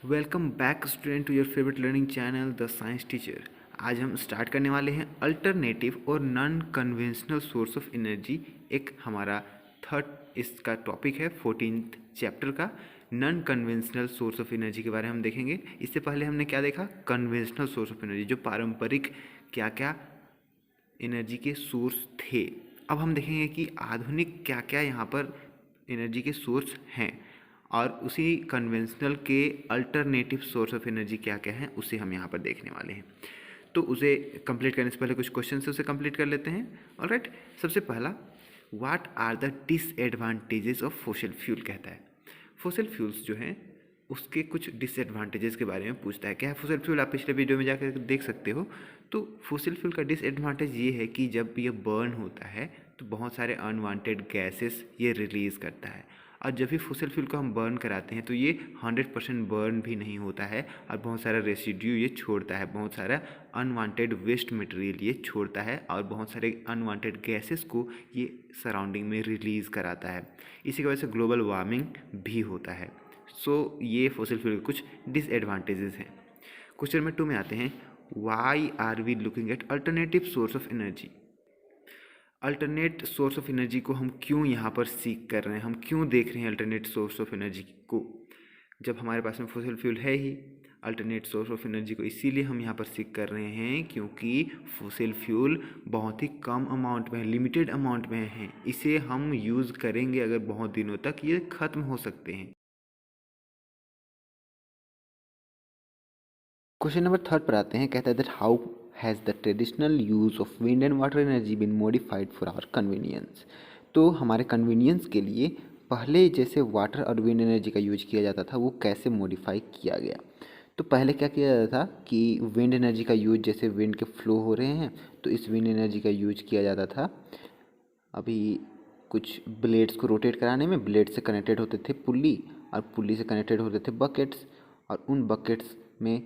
Welcome back student to your favourite learning channel the science teacher. आज हम start करने वाले हैं अल्टरनेटिव और non conventional source of energy. एक हमारा थर्ड इसका टॉपिक है 14th चैप्टर का non conventional source of energy के बारे में हम देखेंगे। इससे पहले हमने क्या देखा, कन्वेंशनल सोर्स ऑफ एनर्जी, जो पारंपरिक क्या क्या एनर्जी के सोर्स थे। अब हम देखेंगे कि आधुनिक क्या क्या यहाँ पर एनर्जी के सोर्स हैं और उसी कन्वेंशनल के अल्टरनेटिव सोर्स ऑफ एनर्जी क्या क्या हैं उसे हम यहाँ पर देखने वाले हैं। तो उसे कंप्लीट करने से पहले कुछ क्वेश्चन से उसे कंप्लीट कर लेते हैं। ऑलराइट, सबसे पहला, what are the disadvantages of fossil fuel कहता है। फॉसिल फ्यूल्स जो हैं उसके कुछ डिसएडवांटेजेस के बारे में पूछता है। क्या है फॉसिल फ्यूल, आप पिछले वीडियो में जाकर देख सकते हो। तो फॉसिल फ्यूल का डिसएडवांटेज ये है कि जब ये बर्न होता है तो बहुत सारे अनवांटेड गैसेस ये रिलीज़ करता है, और जब भी फॉसिल फ्यूल को हम बर्न कराते हैं तो ये 100% बर्न भी नहीं होता है और बहुत सारा रेसिड्यू ये छोड़ता है, बहुत सारा अनवांटेड वेस्ट मटेरियल ये छोड़ता है और बहुत सारे अनवांटेड गैसेस को ये सराउंडिंग में रिलीज़ कराता है। इसी की वजह से ग्लोबल वार्मिंग भी होता है। सो ये फॉसिल फ्यूल के कुछ डिसएडवांटेजेस हैं। क्वेश्चन नंबर 2 में आते हैं, why are we looking at alternative source of energy. Alternate source of energy को हम क्यों यहाँ पर सीख कर रहे हैं, हम क्यों देख रहे हैं अल्टरनेट सोर्स ऑफ एनर्जी को, जब हमारे पास में फॉसिल फ्यूल है ही। अल्टरनेट सोर्स ऑफ एनर्जी को इसीलिए हम यहाँ पर सीख कर रहे हैं क्योंकि फॉसिल फ्यूल बहुत ही कम अमाउंट में है, लिमिटेड अमाउंट में है। इसे हम यूज़ करेंगे अगर बहुत दिनों तक, ये ख़त्म हो सकते हैं। क्वेश्चन नंबर 3 पर आते हैं। कहता है that how has the traditional use of wind and water energy been modified for our convenience. तो हमारे कन्वीनियंस के लिए पहले जैसे वाटर और विंड एनर्जी का यूज किया जाता था वो कैसे मॉडिफाई किया गया। तो पहले क्या किया जाता था कि विंड एनर्जी का यूज, जैसे विंड के फ्लो हो रहे हैं तो इस विंड एनर्जी का यूज किया जाता था अभी कुछ ब्लेड्स को रोटेट कराने में। ब्लेड से कनेक्टेड होते थे पुल्ली, और पुल्ली से कनेक्टेड होते थे बकेट्स, और उन बकेट्स में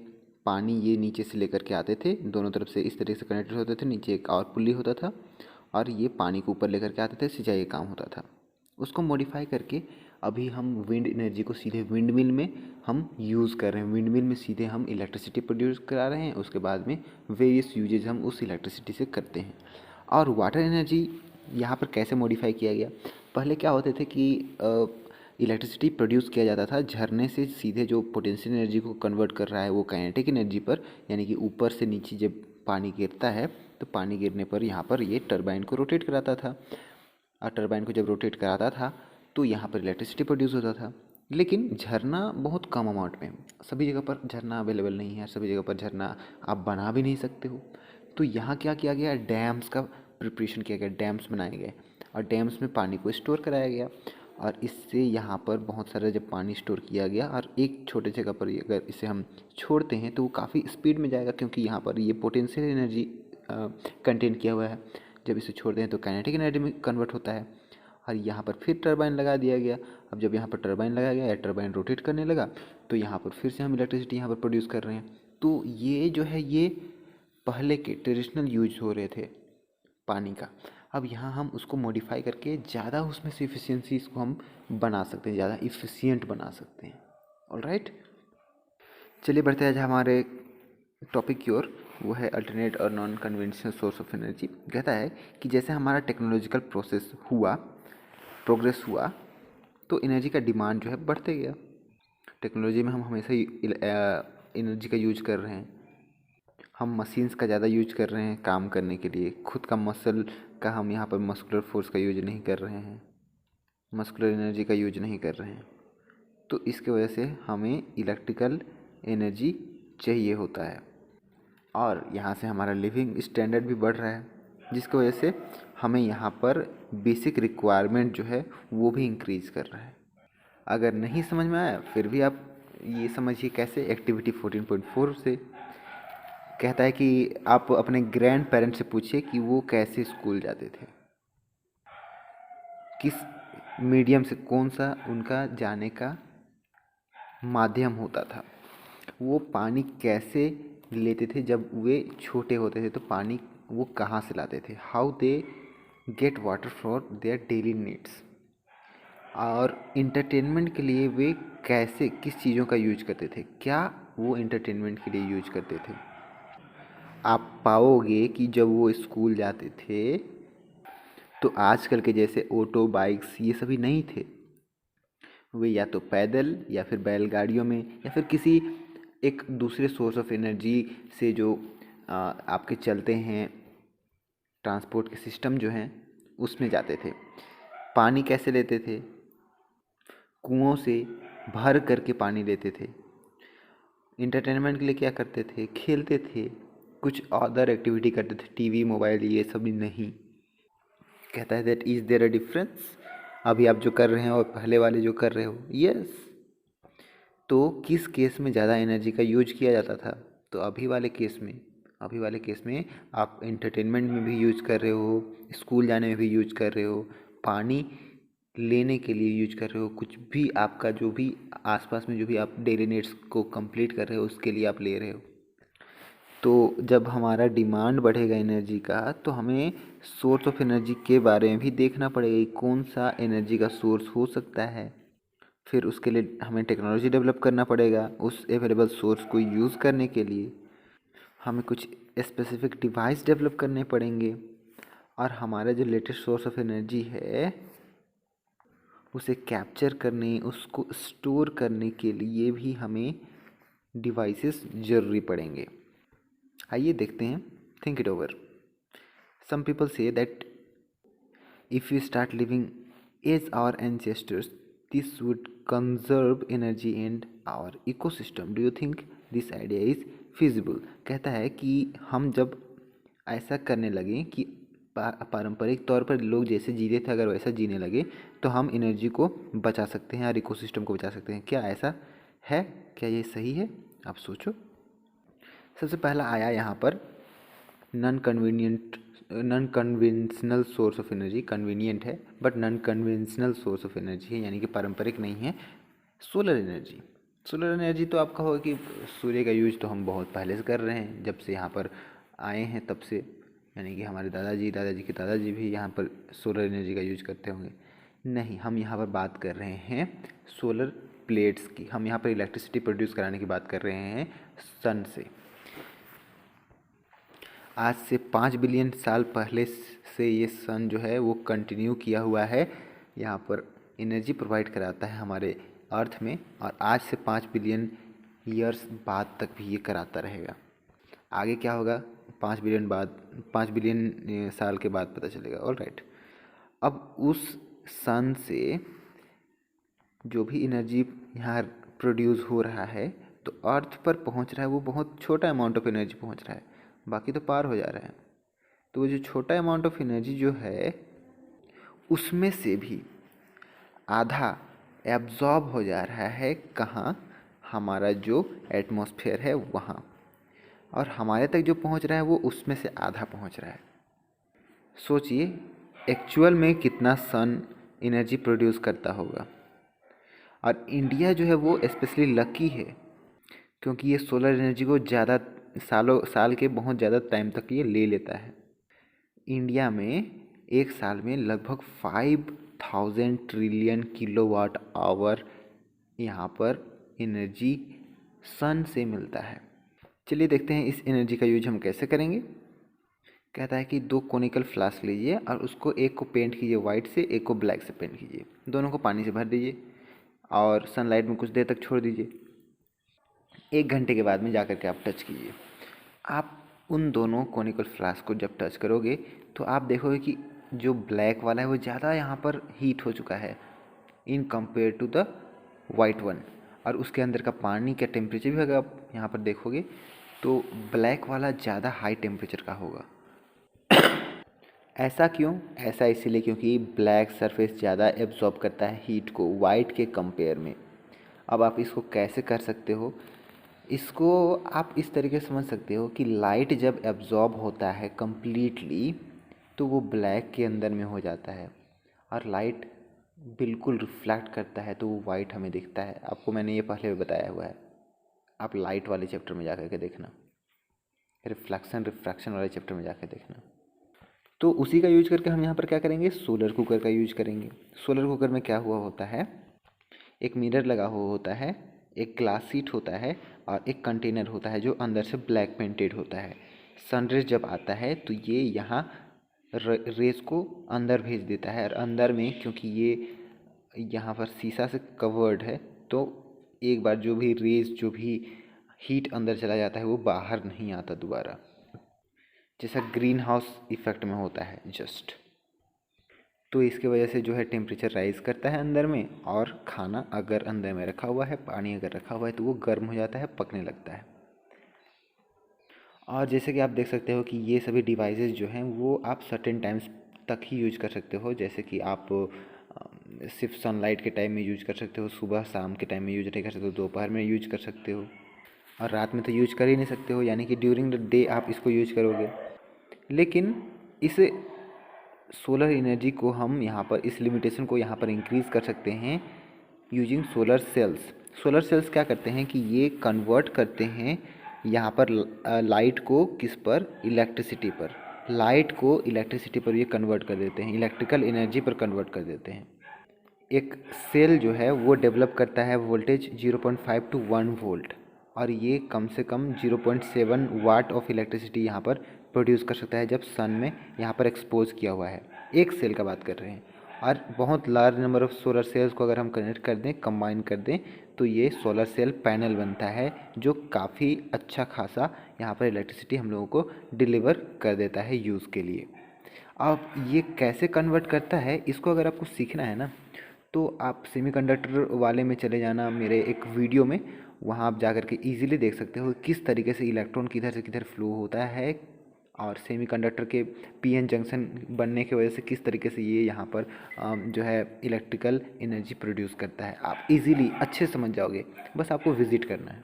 पानी ये नीचे से लेकर के आते थे, दोनों तरफ से इस तरीके से कनेक्टेड होते थे। नीचे एक और पुल्ली होता था और ये पानी को ऊपर लेकर के आते थे, सिंचाई का काम होता था। उसको मॉडिफाई करके अभी हम विंड एनर्जी को सीधे विंड मिल में हम यूज़ कर रहे हैं। विंड मिल में सीधे हम इलेक्ट्रिसिटी प्रोड्यूस करा रहे हैं, उसके बाद में वेरियस यूजेज हम उस इलेक्ट्रिसिटी से करते हैं। और वाटर एनर्जी यहाँ पर कैसे मॉडिफाई किया गया, पहले क्या होते थे कि इलेक्ट्रिसिटी प्रोड्यूस किया जाता था झरने से सीधे, जो पोटेंशियल एनर्जी को कन्वर्ट कर रहा है वो काइनेटिक एनर्जी पर, यानी कि ऊपर से नीचे जब पानी गिरता है तो पानी गिरने पर यहाँ पर ये टरबाइन को रोटेट कराता था, और टरबाइन को जब रोटेट कराता था तो यहाँ पर इलेक्ट्रिसिटी प्रोड्यूस होता था। लेकिन झरना बहुत कम अमाउंट में, सभी जगह पर झरना अवेलेबल नहीं है, सभी जगह पर झरना आप बना भी नहीं सकते हो। तो यहाँ क्या किया गया, डैम्स का प्रिपरेशन किया गया, डैम्स बनाए गए और डैम्स में पानी को स्टोर कराया गया। और इससे यहाँ पर बहुत सारा जब पानी स्टोर किया गया और एक छोटे जगह पर अगर इसे हम छोड़ते हैं तो वो काफ़ी स्पीड में जाएगा, क्योंकि यहाँ पर ये पोटेंशियल एनर्जी कंटेन किया हुआ है। जब इसे छोड़ते हैं तो काइनेटिक एनर्जी में कन्वर्ट होता है, और यहाँ पर फिर टरबाइन लगा दिया गया। अब जब यहाँ पर टरबाइन लगाया गया या टरबाइन रोटेट करने लगा तो यहाँ पर फिर से हम इलेक्ट्रिसिटी यहाँ पर प्रोड्यूस कर रहे हैं। तो ये जो है ये पहले के ट्रेडिशनल यूज हो रहे थे पानी का। अब यहाँ हम उसको मॉडिफाई करके ज़्यादा उसमें से इफ़िशियंसी इसको हम बना सकते हैं, ज़्यादा इफ़िशियंट बना सकते हैं। ऑलराइट, चलिए बढ़ते हैं आज हमारे टॉपिक की ओर, वो है अल्टरनेट और non conventional source of energy. कहता है कि जैसे हमारा टेक्नोलॉजिकल प्रोग्रेस हुआ तो एनर्जी का डिमांड जो है बढ़ते गया। टेक्नोलॉजी में हम हमेशा ही एनर्जी का यूज कर रहे हैं। हम मशीन्स का ज़्यादा यूज कर रहे हैं काम करने के लिए, खुद का मसल का हम यहाँ पर मस्कुलर फोर्स का यूज नहीं कर रहे हैं, मस्कुलर एनर्जी का यूज नहीं कर रहे हैं। तो इसके वजह से हमें इलेक्ट्रिकल एनर्जी चाहिए होता है, और यहाँ से हमारा लिविंग स्टैंडर्ड भी बढ़ रहा है, जिसकी वजह से हमें यहाँ पर बेसिक रिक्वायरमेंट जो है वो भी इंक्रीज कर रहा है। अगर नहीं समझ में आया फिर भी आप ये समझिए कैसे, एक्टिविटी 14.4 से कहता है कि आप अपने ग्रैंड पेरेंट्स से पूछिए कि वो कैसे स्कूल जाते थे, किस मीडियम से, कौन सा उनका जाने का माध्यम होता था, वो पानी कैसे लेते थे जब वे छोटे होते थे, तो पानी वो कहाँ से लाते थे, how they get water for their daily needs. और इंटरटेनमेंट के लिए वे कैसे किस चीज़ों का यूज करते थे, क्या वो इंटरटेनमेंट के लिए यूज करते थे। आप पाओगे कि जब वो स्कूल जाते थे तो आजकल के जैसे ऑटो बाइक्स ये सभी नहीं थे। वे या तो पैदल या फिर बैलगाड़ियों में या फिर किसी एक दूसरे सोर्स ऑफ एनर्जी से जो आपके चलते हैं ट्रांसपोर्ट के सिस्टम जो हैं उसमें जाते थे। पानी कैसे लेते थे, कुओं से भर करके पानी लेते थे। इंटरटेनमेंट के लिए क्या करते थे, खेलते थे, कुछ अदर एक्टिविटी करते थे, टीवी मोबाइल ये सब नहीं। कहता है that is there a difference, अभी आप जो कर रहे हैं और पहले वाले जो कर रहे हो। यस, तो किस केस में ज़्यादा एनर्जी का यूज किया जाता था, तो अभी वाले केस में आप एंटरटेनमेंट में भी यूज कर रहे हो, स्कूल जाने में भी यूज कर रहे हो, पानी लेने के लिए यूज कर रहे हो, कुछ भी आपका जो भी आसपास में जो भी आप डेली नीड्स को कंप्लीट कर रहे हो उसके लिए आप ले रहे हो। तो जब हमारा डिमांड बढ़ेगा एनर्जी का तो हमें सोर्स ऑफ एनर्जी के बारे में भी देखना पड़ेगा कि कौन सा एनर्जी का सोर्स हो सकता है। फिर उसके लिए हमें टेक्नोलॉजी डेवलप करना पड़ेगा उस अवेलेबल सोर्स को यूज़ करने के लिए। हमें कुछ स्पेसिफिक डिवाइस डेवलप करने पड़ेंगे और हमारा जो लेटेस्ट सोर्स ऑफ एनर्जी है उसे कैप्चर करने, उसको स्टोर करने के लिए भी हमें डिवाइसेस ज़रूरी पड़ेंगे। आइए देखते हैं, think it over. Some people say that if we start living as our ancestors, this would conserve energy and our ecosystem. Do you think this idea is feasible? कहता है कि हम जब ऐसा करने लगे कि पारंपरिक तौर पर लोग जैसे जी रहे थे अगर वैसा जीने लगे तो हम एनर्जी को बचा सकते हैं और इकोसिस्टम को बचा सकते हैं। क्या ऐसा है, क्या ये सही है? आप सोचो। सबसे पहला आया यहाँ पर non conventional source of energy. Convenient है but non conventional source of energy है, यानी कि पारंपरिक नहीं है। Solar energy. सोलर एनर्जी तो आपका होगा कि सूर्य का यूज तो हम बहुत पहले से कर रहे हैं, जब से यहाँ पर आए हैं तब से, यानी कि हमारे दादाजी के दादाजी भी यहाँ पर सोलर एनर्जी का यूज करते होंगे। नहीं, हम यहाँ पर बात कर रहे हैं सोलर प्लेट्स की। हम यहाँ पर इलेक्ट्रिसिटी प्रोड्यूस कराने की बात कर रहे हैं सन से। आज से 5 बिलियन साल पहले से ये सन जो है वो कंटिन्यू किया हुआ है, यहाँ पर एनर्जी प्रोवाइड कराता है हमारे अर्थ में, और आज से 5 बिलियन ईयर्स बाद तक भी ये कराता रहेगा। आगे क्या होगा 5 बिलियन साल के बाद पता चलेगा। ऑलराइट, अब उस सन से जो भी एनर्जी यहाँ प्रोड्यूस हो रहा है तो अर्थ पर पहुँच रहा है वो बहुत छोटा अमाउंट ऑफ एनर्जी पहुँच रहा है, बाकी तो पार हो जा रहा है। तो वो जो छोटा अमाउंट ऑफ एनर्जी जो है उसमें से भी आधा एब्जॉर्ब हो जा रहा है कहाँ, हमारा जो एटमॉस्फेयर है वहाँ, और हमारे तक जो पहुँच रहा है वो उसमें से आधा पहुँच रहा है। सोचिए एक्चुअल में कितना सन एनर्जी प्रोड्यूस करता होगा। और इंडिया जो है वो स्पेशली लकी है क्योंकि ये सोलर एनर्जी को ज़्यादा साल के बहुत ज़्यादा टाइम तक ये ले लेता है। इंडिया में एक साल में लगभग 5000 ट्रिलियन किलोवाट आवर यहाँ पर एनर्जी सन से मिलता है। चलिए देखते हैं इस एनर्जी का यूज हम कैसे करेंगे। कहता है कि 2 कोनिकल फ्लास्क लीजिए और उसको एक को पेंट कीजिए वाइट से, एक को ब्लैक से पेंट कीजिए, दोनों को पानी से भर दीजिए और सनलाइट में कुछ देर तक छोड़ दीजिए। 1 घंटे के बाद में जा कर के आप टच कीजिए। आप उन दोनों कोनिकल फ्लास्क को जब टच करोगे तो आप देखोगे कि जो ब्लैक वाला है वो ज़्यादा यहाँ पर हीट हो चुका है in compare to the white one, और उसके अंदर का पानी का टेम्परेचर भी अगर आप यहाँ पर देखोगे तो ब्लैक वाला ज़्यादा हाई टेम्परेचर का होगा। ऐसा क्यों? ऐसा इसीलिए क्योंकि ब्लैक सरफेस ज़्यादा एब्जॉर्ब करता है हीट को वाइट के कंपेयर में। अब आप इसको कैसे कर सकते हो, इसको आप इस तरीके से समझ सकते हो कि लाइट जब एब्जॉर्ब होता है कम्प्लीटली तो वो ब्लैक के अंदर में हो जाता है, और लाइट बिल्कुल रिफ्लेक्ट करता है तो वो वाइट हमें दिखता है। आपको मैंने ये पहले भी बताया हुआ है, आप लाइट वाले चैप्टर में जा कर के देखना, रिफ्लेक्शन रिफ्रैक्शन वाले चैप्टर में जाकर देखना। तो उसी का यूज करके हम यहाँ पर क्या करेंगे, सोलर कुकर का यूज करेंगे। सोलर कुकर में क्या हुआ होता है, एक मिरर लगा हुआ होता है, एक ग्लास सीट होता है और एक कंटेनर होता है जो अंदर से ब्लैक पेंटेड होता है। सनरेज जब आता है तो ये यहाँ रेस को अंदर भेज देता है, और अंदर में क्योंकि ये यहाँ पर शीशा से कवर्ड है तो एक बार जो भी रेस, जो भी हीट अंदर चला जाता है वो बाहर नहीं आता दोबारा, जैसा ग्रीन हाउस इफेक्ट में होता है जस्ट। तो इसके वजह से जो है टेम्परेचर राइज करता है अंदर में, और खाना अगर अंदर में रखा हुआ है, पानी अगर रखा हुआ है तो वो गर्म हो जाता है, पकने लगता है। और जैसे कि आप देख सकते हो कि ये सभी डिवाइसेस जो हैं वो आप सर्टेन टाइम्स तक ही यूज कर सकते हो, जैसे कि आप सिर्फ सनलाइट के टाइम में यूज कर सकते हो, सुबह शाम के टाइम में यूज नहीं कर सकते हो, दोपहर में यूज कर सकते हो, और रात में तो यूज कर ही नहीं सकते हो, यानी कि ड्यूरिंग द डे आप इसको यूज करोगे। लेकिन इस सोलर एनर्जी को हम यहाँ पर, इस लिमिटेशन को यहाँ पर इंक्रीज़ कर सकते हैं using solar cells. Solar cells क्या करते हैं कि ये कन्वर्ट करते हैं यहाँ पर लाइट को किस पर, इलेक्ट्रिसिटी पर। लाइट को इलेक्ट्रिसिटी पर ये कन्वर्ट कर देते हैं, इलेक्ट्रिकल एनर्जी पर कन्वर्ट कर देते हैं। एक सेल जो है वो डेवलप करता है वोल्टेज 0.5 to 1 वोल्ट, और ये कम से कम 0.7 वाट ऑफ इलेक्ट्रिसिटी यहाँ पर प्रोड्यूस कर सकता है जब सन में यहाँ पर एक्सपोज किया हुआ है। एक सेल का बात कर रहे हैं, और बहुत large number of solar cells को अगर हम कनेक्ट कर दें, कंबाइन कर दें, तो ये सोलर सेल पैनल बनता है जो काफ़ी अच्छा खासा यहाँ पर इलेक्ट्रिसिटी हम लोगों को डिलीवर कर देता है यूज़ के लिए। अब ये कैसे कन्वर्ट करता है, इसको अगर आपको सीखना है ना, तो आप सेमीकंडक्टर वाले में चले जाना, मेरे एक वीडियो में, वहाँ आप जा कर के ईजिली देख सकते हो किस तरीके से इलेक्ट्रॉन किधर से किधर फ्लो होता है, और सेमीकंडक्टर के पीएन जंक्शन बनने की वजह से किस तरीके से ये यहाँ पर जो है इलेक्ट्रिकल एनर्जी प्रोड्यूस करता है। आप इजीली अच्छे समझ जाओगे, बस आपको विजिट करना है।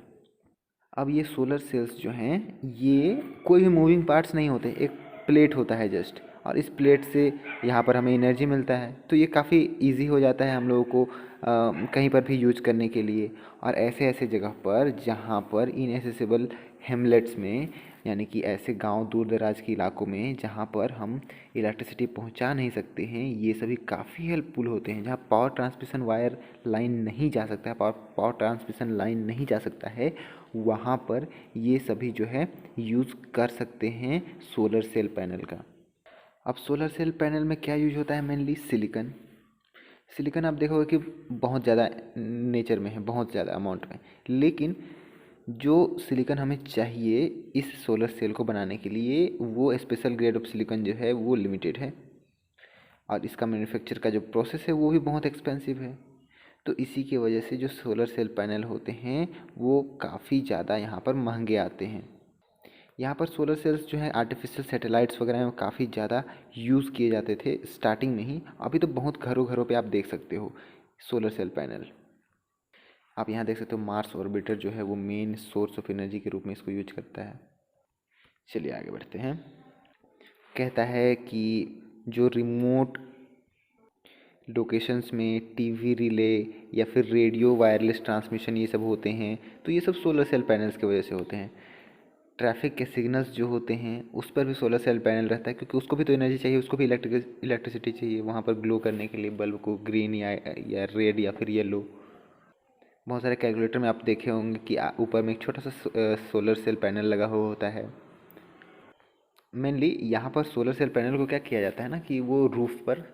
अब ये सोलर सेल्स जो हैं ये कोई भी मूविंग पार्ट्स नहीं होते, एक प्लेट होता है जस्ट, और इस प्लेट से यहाँ पर हमें एनर्जी मिलता है, तो ये काफ़ी इजी हो जाता है हम लोगों को कहीं पर भी यूज करने के लिए। और ऐसे ऐसे जगह पर जहाँ पर इनएसेसिबल हेमलेट्स में, यानी कि ऐसे गांव दूर दराज के इलाकों में जहाँ पर हम इलेक्ट्रिसिटी पहुँचा नहीं सकते हैं, ये सभी काफ़ी हेल्पफुल होते हैं। जहाँ पावर ट्रांसमिशन वायर लाइन नहीं जा सकता है, पावर ट्रांसमिशन लाइन नहीं जा सकता है, वहाँ पर ये सभी जो है यूज़ कर सकते हैं सोलर सेल पैनल का। अब सोलर सेल पैनल में क्या यूज होता है, मेनली सिलिकन। सिलिकन आप देखोगे कि बहुत ज़्यादा नेचर में है, बहुत ज़्यादा अमाउंट में, लेकिन जो सिलिकन हमें चाहिए इस सोलर सेल को बनाने के लिए, वो स्पेशल ग्रेड ऑफ सिलिकन जो है वो लिमिटेड है, और इसका मैन्युफैक्चर का जो प्रोसेस है वो भी बहुत एक्सपेंसिव है। तो इसी की वजह से जो सोलर सेल पैनल होते हैं वो काफ़ी ज़्यादा यहाँ पर महंगे आते हैं। यहाँ पर सोलर सेल्स जो है आर्टिफिशियल सैटेलाइट्स वगैरह में काफ़ी ज़्यादा यूज़ किए जाते थे स्टार्टिंग में ही, अभी तो बहुत घरों घरों पे आप देख सकते हो सोलर सेल पैनल। आप यहाँ देख सकते हो मार्स ऑर्बिटर जो है वो मेन सोर्स ऑफ एनर्जी के रूप में इसको यूज करता है। चलिए आगे बढ़ते हैं। कहता है कि जो रिमोट लोकेशंस में टीवी रिले या फिर रेडियो वायरलेस ट्रांसमिशन ये सब होते हैं, तो ये सब सोलर सेल पैनल्स की वजह से होते हैं। ट्रैफिक के सिग्नल्स जो होते हैं उस पर भी सोलर सेल पैनल रहता है, क्योंकि उसको भी तो एनर्जी चाहिए, उसको भी इलेक्ट्रिसिटी चाहिए वहाँ पर ग्लो करने के लिए, बल्ब को ग्रीन या रेड या फिर येलो। बहुत सारे कैलकुलेटर में आप देखे होंगे कि ऊपर में एक छोटा सा सोलर सेल पैनल लगा हुआ होता है। मेनली यहाँ पर सोलर सेल पैनल को क्या किया जाता है ना कि वो रूफ पर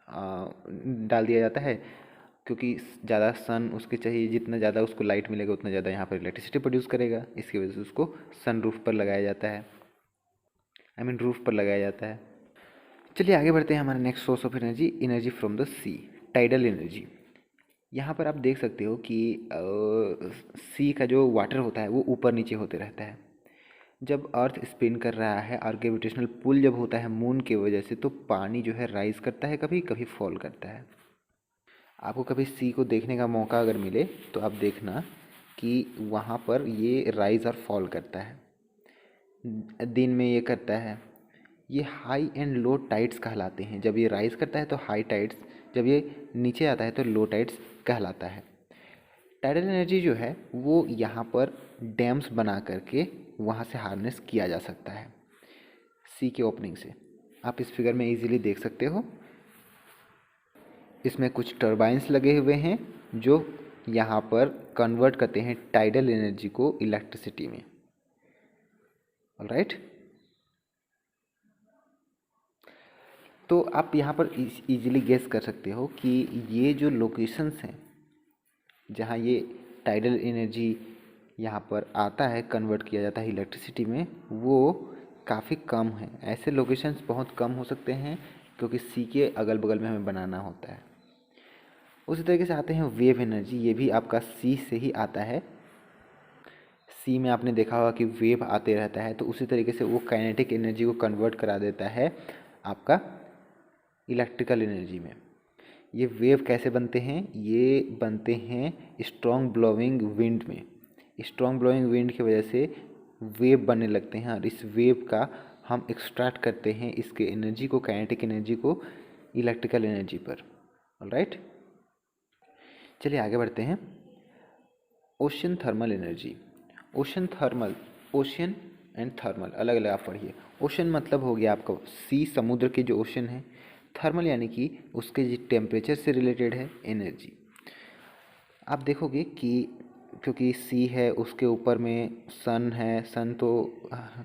डाल दिया जाता है, क्योंकि ज़्यादा सन उसके चाहिए, जितना ज़्यादा उसको लाइट मिलेगा उतना ज़्यादा यहाँ पर इलेक्ट्रिसिटी प्रोड्यूस करेगा, इसकी वजह से उसको सन रूफ पर लगाया जाता है, रूफ पर लगाया जाता है। चलिए आगे बढ़ते हैं। हमारा next source of energy, energy from the sea, tidal energy. यहाँ पर आप देख सकते हो कि सी का जो वाटर होता है वो ऊपर नीचे होते रहता है। जब अर्थ स्पिन कर रहा है और ग्रेविटेशनल पुल जब होता है मून की वजह से, तो पानी जो है राइज करता है, कभी कभी फॉल करता है। आपको कभी सी को देखने का मौका अगर मिले तो आप देखना कि वहाँ पर ये राइज और फॉल करता है, दिन में ये करता है। ये हाई एंड लो टाइड्स कहलाते हैं। जब ये राइज करता है तो हाई टाइड्स, जब ये नीचे आता है तो लो टाइड्स कहलाता है। टाइडल एनर्जी जो है वो यहाँ पर डैम्स बना करके वहाँ से हार्नेस किया जा सकता है सी के ओपनिंग से। आप इस फिगर में इजीली देख सकते हो। इसमें कुछ टर्बाइंस लगे हुए हैं जो यहाँ पर कन्वर्ट करते हैं टाइडल एनर्जी को इलेक्ट्रिसिटी में। ऑलराइट, तो आप यहाँ पर इजीली गेस कर सकते हो कि ये जो लोकेशंस हैं जहाँ ये टाइडल एनर्जी यहाँ पर आता है, कन्वर्ट किया जाता है इलेक्ट्रिसिटी में, वो काफ़ी कम है। ऐसे लोकेशंस बहुत कम हो सकते हैं क्योंकि सी के अगल बगल में हमें बनाना होता है। उसी तरीके से आते हैं वेव एनर्जी, ये भी आपका सी से ही आता है। सी में आपने देखा होगा कि वेव आते रहता है, तो उसी तरीके से वो काइनेटिक एनर्जी को कन्वर्ट करा देता है आपका इलेक्ट्रिकल एनर्जी में। ये वेव कैसे बनते हैं? ये बनते हैं स्ट्रॉन्ग ब्लोइंग विंड में। स्ट्रॉन्ग ब्लोइंग विंड की वजह से वेव बनने लगते हैं और इस वेव का हम एक्सट्रैक्ट करते हैं इसके एनर्जी को, काइनेटिक एनर्जी को, इलेक्ट्रिकल एनर्जी पर। ऑलराइट, चलिए आगे बढ़ते हैं। Ocean thermal energy. Ocean thermal, ocean and thermal अलग अलग आप पढ़िए। ओशन मतलब हो गया आपका सी, समुद्र के जो ओशन है। थर्मल यानी कि उसके जो टेम्परेचर से रिलेटेड है एनर्जी। आप देखोगे कि क्योंकि सी है उसके ऊपर में सन है, सन तो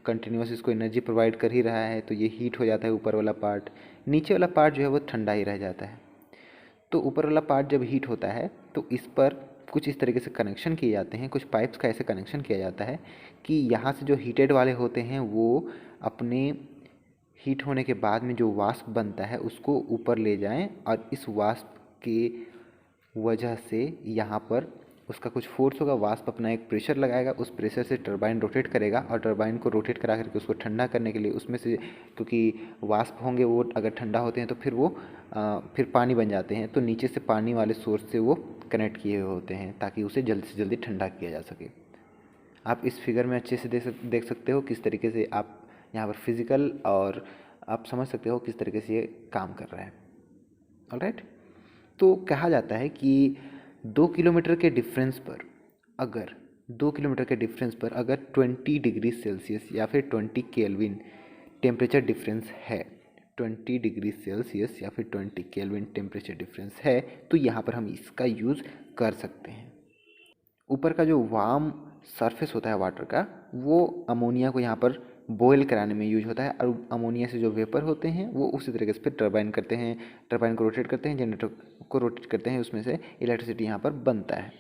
कंटिन्यूस इसको एनर्जी प्रोवाइड कर ही रहा है, तो ये हीट हो जाता है ऊपर वाला पार्ट। नीचे वाला पार्ट जो है वो ठंडा ही रह जाता है। तो ऊपर वाला पार्ट जब हीट होता है तो इस पर कुछ इस तरीके से कनेक्शन किए जाते हैं, कुछ पाइप्स का ऐसे कनेक्शन किया जाता है कि यहाँ से जो हीटेड वाले होते हैं वो अपने हीट होने के बाद में जो वाष्प बनता है उसको ऊपर ले जाएं और इस वाष्प के वजह से यहाँ पर उसका कुछ फोर्स होगा, वाष्प अपना एक प्रेशर लगाएगा, उस प्रेशर से टरबाइन रोटेट करेगा और टरबाइन को रोटेट करा करके उसको ठंडा करने के लिए उसमें से, क्योंकि वाष्प होंगे वो अगर ठंडा होते हैं तो फिर वो फिर पानी बन जाते हैं, तो नीचे से पानी वाले सोर्स से वो कनेक्ट किए हुए होते हैं ताकि उसे जल्दी से जल्दी ठंडा किया जा सके। आप इस फिगर में अच्छे से देख सकते हो किस तरीके से आप यहाँ पर फिजिकल और आप समझ सकते हो किस तरीके से ये काम कर रहा है। ऑलराइट, तो कहा जाता है कि 2 किलोमीटर के डिफरेंस पर अगर 2 किलोमीटर के डिफरेंस पर अगर 20 डिग्री सेल्सियस या फिर 20 केल्विन टेम्परेचर डिफरेंस है, 20 डिग्री सेल्सियस या फिर 20 केल्विन टेम्परेचर डिफरेंस है, तो यहाँ पर हम इसका यूज़ कर सकते हैं। ऊपर का जो वार्म सरफेस होता है वाटर का, वो अमोनिया को यहाँ पर बॉयल कराने में यूज होता है और अमोनिया से जो वेपर होते हैं वो उसी तरीके से फिर टरबाइन करते हैं, टरबाइन को रोटेट करते हैं, जनरेटर को रोटेट करते हैं, उसमें से इलेक्ट्रिसिटी यहाँ पर बनता है।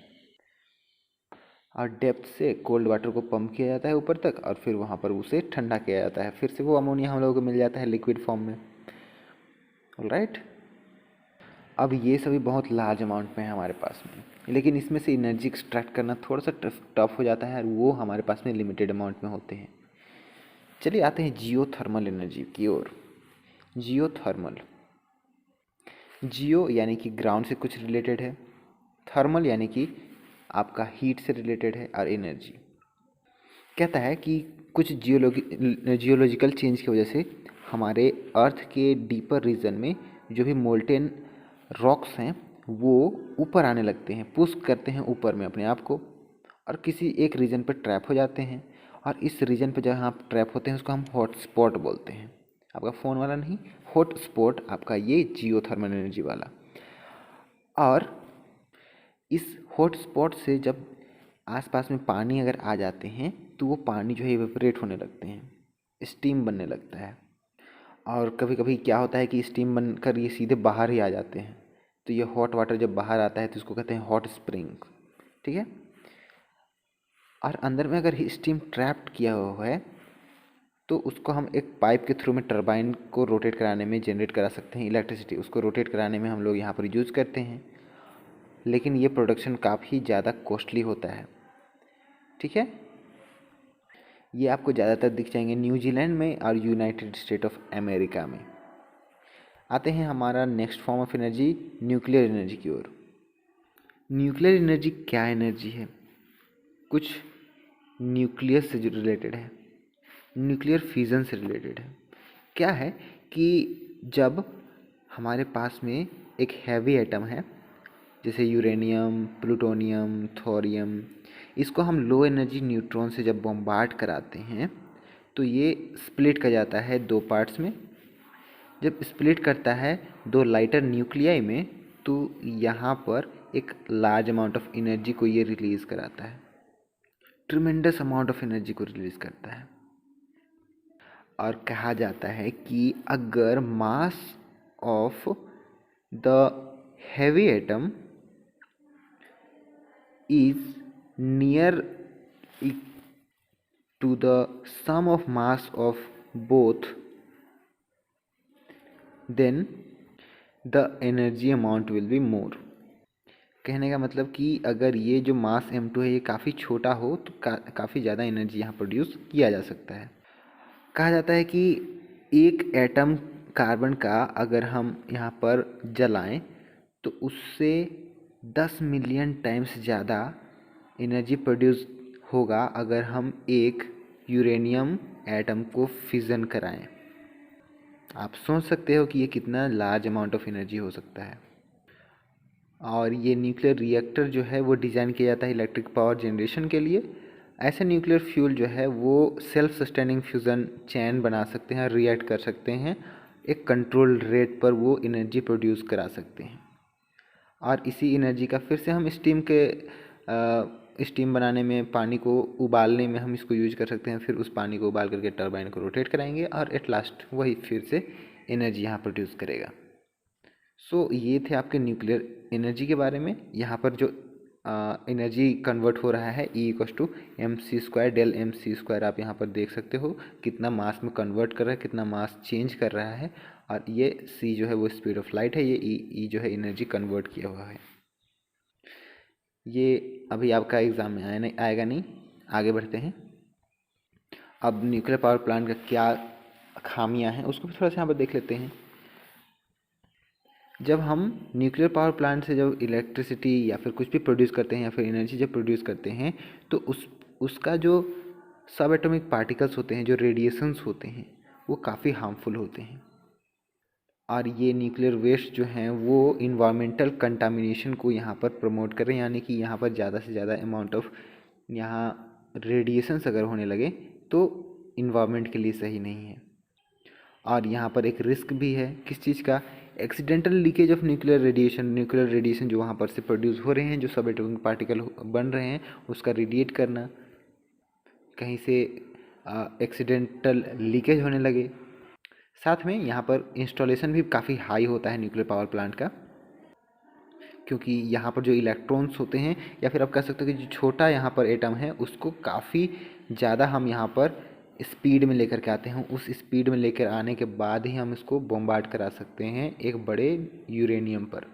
और डेप्थ से कोल्ड वाटर को पंप किया जाता है ऊपर तक और फिर वहाँ पर उसे ठंडा किया जाता है, फिर से वो अमोनिया हम लोगों को मिल जाता है लिक्विड फॉर्म में। ऑलराइट, अब ये सभी बहुत लार्ज अमाउंट में है हमारे पास में, लेकिन इसमें से एनर्जी एक्सट्रैक्ट करना थोड़ा सा टफ हो जाता है और वो हमारे पास में लिमिटेड अमाउंट में होते हैं। चलिए आते हैं जियोथर्मल एनर्जी की ओर। जियोथर्मल, जियो यानी कि ग्राउंड से कुछ रिलेटेड है, थर्मल यानी कि आपका हीट से रिलेटेड है और एनर्जी। कहता है कि कुछ जियोलॉजिकल चेंज की वजह से हमारे अर्थ के डीपर रीजन में जो भी मोल्टेन रॉक्स हैं वो ऊपर आने लगते हैं, पुश करते हैं ऊपर में अपने आप को और किसी एक रीजन पर ट्रैप हो जाते हैं। और इस रीजन पर जहाँ आप ट्रैप होते हैं उसको हम हॉट स्पॉट बोलते हैं। आपका फ़ोन वाला नहीं, हॉट स्पॉट आपका ये जियोथर्मल एनर्जी वाला। और इस हॉट स्पॉट से जब आसपास में पानी अगर आ जाते हैं तो वो पानी जो है इवेपोरेट होने लगते हैं, स्टीम बनने लगता है। और कभी कभी क्या होता है कि स्टीम बनकर ये सीधे बाहर ही आ जाते हैं, तो ये हॉट वाटर जब बाहर आता है तो इसको कहते हैं हॉट स्प्रिंग। ठीक है, और अंदर में अगर स्टीम ट्रैप्ड किया हुआ है तो उसको हम एक पाइप के थ्रू में टरबाइन को रोटेट कराने में जनरेट करा सकते हैं इलेक्ट्रिसिटी, उसको रोटेट कराने में हम लोग यहाँ पर यूज़ करते हैं, लेकिन ये प्रोडक्शन काफ़ी ज़्यादा कॉस्टली होता है। ठीक है, ये आपको ज़्यादातर दिख जाएंगे न्यूजीलैंड में और यूनाइटेड स्टेट ऑफ अमेरिका में। आते हैं हमारा next form of energy, nuclear energy की ओर। न्यूक्लियर एनर्जी क्या एनर्जी है? कुछ न्यूक्लियस से जो रिलेटेड है, न्यूक्लियर फ्यूज़न से रिलेटेड है। क्या है कि जब हमारे पास में एक हैवी एटम है जैसे यूरेनियम, प्लूटोनियम, थोरियम, इसको हम लो एनर्जी न्यूट्रॉन से जब बॉम्बार्ड कराते हैं तो ये स्प्लिट कर जाता है दो पार्ट्स में। जब स्प्लिट करता है दो लाइटर न्यूक्लियाई में, तो यहाँ पर एक लार्ज अमाउंट ऑफ एनर्जी को ये रिलीज़ कराता है, ट्रिमेंडस अमाउंट ऑफ एनर्जी को रिलीज़ करता है। और कहा जाता है कि अगर mass of the heavy atom is near to the sum of mass of both, then the energy amount will be more. कहने का मतलब कि अगर ये जो मास m2 है ये काफ़ी छोटा हो तो काफ़ी ज़्यादा एनर्जी यहाँ प्रोड्यूस किया जा सकता है। कहा जाता है कि एक एटम कार्बन का अगर हम यहाँ पर जलाएं तो उससे 10 मिलियन टाइम्स ज़्यादा एनर्जी प्रोड्यूस होगा अगर हम एक यूरेनियम एटम को फिज़न कराएं। आप सोच सकते हो कि ये कितना लार्ज अमाउंट ऑफ एनर्जी हो सकता है। और ये न्यूक्लियर रिएक्टर जो है वो डिज़ाइन किया जाता है इलेक्ट्रिक पावर जनरेशन के लिए। ऐसे न्यूक्लियर फ्यूल जो है वो सेल्फ सस्टेनिंग फ्यूज़न चैन बना सकते हैं, रिएक्ट कर सकते हैं, एक कंट्रोल्ड रेट पर वो एनर्जी प्रोड्यूस करा सकते हैं। और इसी एनर्जी का फिर से हम स्टीम बनाने में, पानी को उबालने में हम इसको यूज कर सकते हैं। फिर उस पानी को उबाल करके टरबाइन को रोटेट कराएंगे और एट लास्ट वही फिर से एनर्जी यहाँ प्रोड्यूस करेगा। सो ये थे आपके न्यूक्लियर एनर्जी के बारे में। यहाँ पर जो एनर्जी कन्वर्ट हो रहा है E=mc² डेल mc², आप यहाँ पर देख सकते हो कितना मास में कन्वर्ट कर रहा है, कितना मास चेंज कर रहा है। और ये c जो है वो स्पीड ऑफ लाइट है, ये E जो है एनर्जी कन्वर्ट किया हुआ है। ये अभी आपका एग्ज़ाम में आएगा नहीं। आगे बढ़ते हैं। अब न्यूक्लियर पावर प्लांट का क्या खामियां हैं उसको भी थोड़ा सा यहाँ पर देख लेते हैं। जब हम न्यूक्लियर पावर प्लांट से जब इलेक्ट्रिसिटी या फिर कुछ भी प्रोड्यूस करते हैं या फिर एनर्जी जब प्रोड्यूस करते हैं तो उसका जो सब एटॉमिक पार्टिकल्स होते हैं, जो रेडिएशंस होते हैं, वो काफ़ी हार्मफुल होते हैं। और ये न्यूक्लियर वेस्ट जो हैं वो इन्वायरमेंटल कंटामिनेशन को यहाँ पर प्रमोट कर रहे हैं, यानी कि यहाँ पर ज़्यादा से ज़्यादा अमाउंट ऑफ यहाँ रेडिएशंस अगर होने लगे तो इन्वायरमेंट के लिए सही नहीं है। और यहाँ पर एक रिस्क भी है किस चीज़ का, accidental leakage of nuclear radiation जो वहाँ पर से प्रोड्यूस हो रहे हैं, जो सब एटॉमिक पार्टिकल बन रहे हैं उसका रेडिएट करना, कहीं से एक्सीडेंटल लीकेज होने लगे। साथ में यहाँ पर इंस्टॉलेशन भी काफ़ी हाई होता है न्यूक्लियर पावर प्लांट का, क्योंकि यहाँ पर जो इलेक्ट्रॉन्स होते हैं या फिर आप कह सकते हो कि जो छोटा यहाँ पर एटम है उसको काफ़ी ज़्यादा हम यहाँ पर स्पीड में लेकर के आते हैं। उस स्पीड में लेकर आने के बाद ही हम इसको बॉम्बार्ड करा सकते हैं एक बड़े यूरेनियम पर।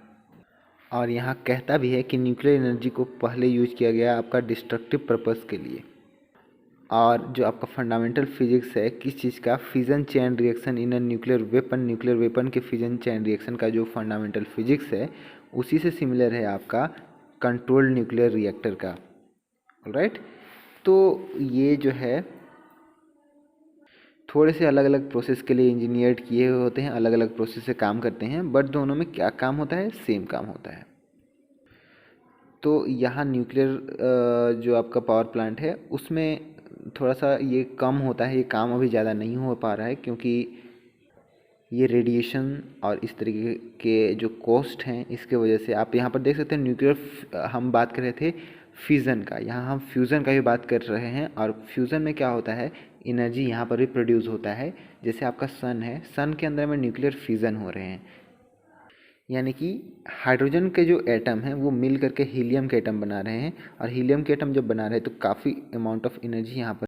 और यहाँ कहता भी है कि न्यूक्लियर एनर्जी को पहले यूज किया गया आपका डिस्ट्रक्टिव पर्पस के लिए। और जो आपका फंडामेंटल फिजिक्स है किस चीज़ का, fission chain reaction in a nuclear weapon के फिजन चैन रिएक्शन का जो फंडामेंटल फिजिक्स है उसी से सिमिलर है आपका कंट्रोल्ड न्यूक्लियर रिएक्टर का। ऑलराइट, तो ये जो है थोड़े से अलग अलग प्रोसेस के लिए इंजीनियर्ड किए हुए होते हैं, अलग अलग प्रोसेस से काम करते हैं, बट दोनों में क्या काम होता है, सेम काम होता है। तो यहाँ न्यूक्लियर जो आपका पावर प्लांट है उसमें थोड़ा सा ये कम होता है, ये काम अभी ज़्यादा नहीं हो पा रहा है क्योंकि ये रेडिएशन और इस तरीके के जो कॉस्ट हैं इसके वजह से। आप यहाँ पर देख सकते हैं न्यूक्लियर, हम बात कर रहे थे फ्यूज़न का, यहाँ हम फ्यूज़न का भी बात कर रहे हैं। और फ्यूज़न में क्या होता है, एनर्जी यहाँ पर भी प्रोड्यूस होता है। जैसे आपका सन है, सन के अंदर में न्यूक्लियर फ्यूज़न हो रहे हैं, यानी कि हाइड्रोजन के जो एटम हैं वो मिल करके हीलियम के एटम बना रहे हैं। और हीलियम के एटम जब बना रहे हैं तो काफ़ी अमाउंट ऑफ एनर्जी यहाँ पर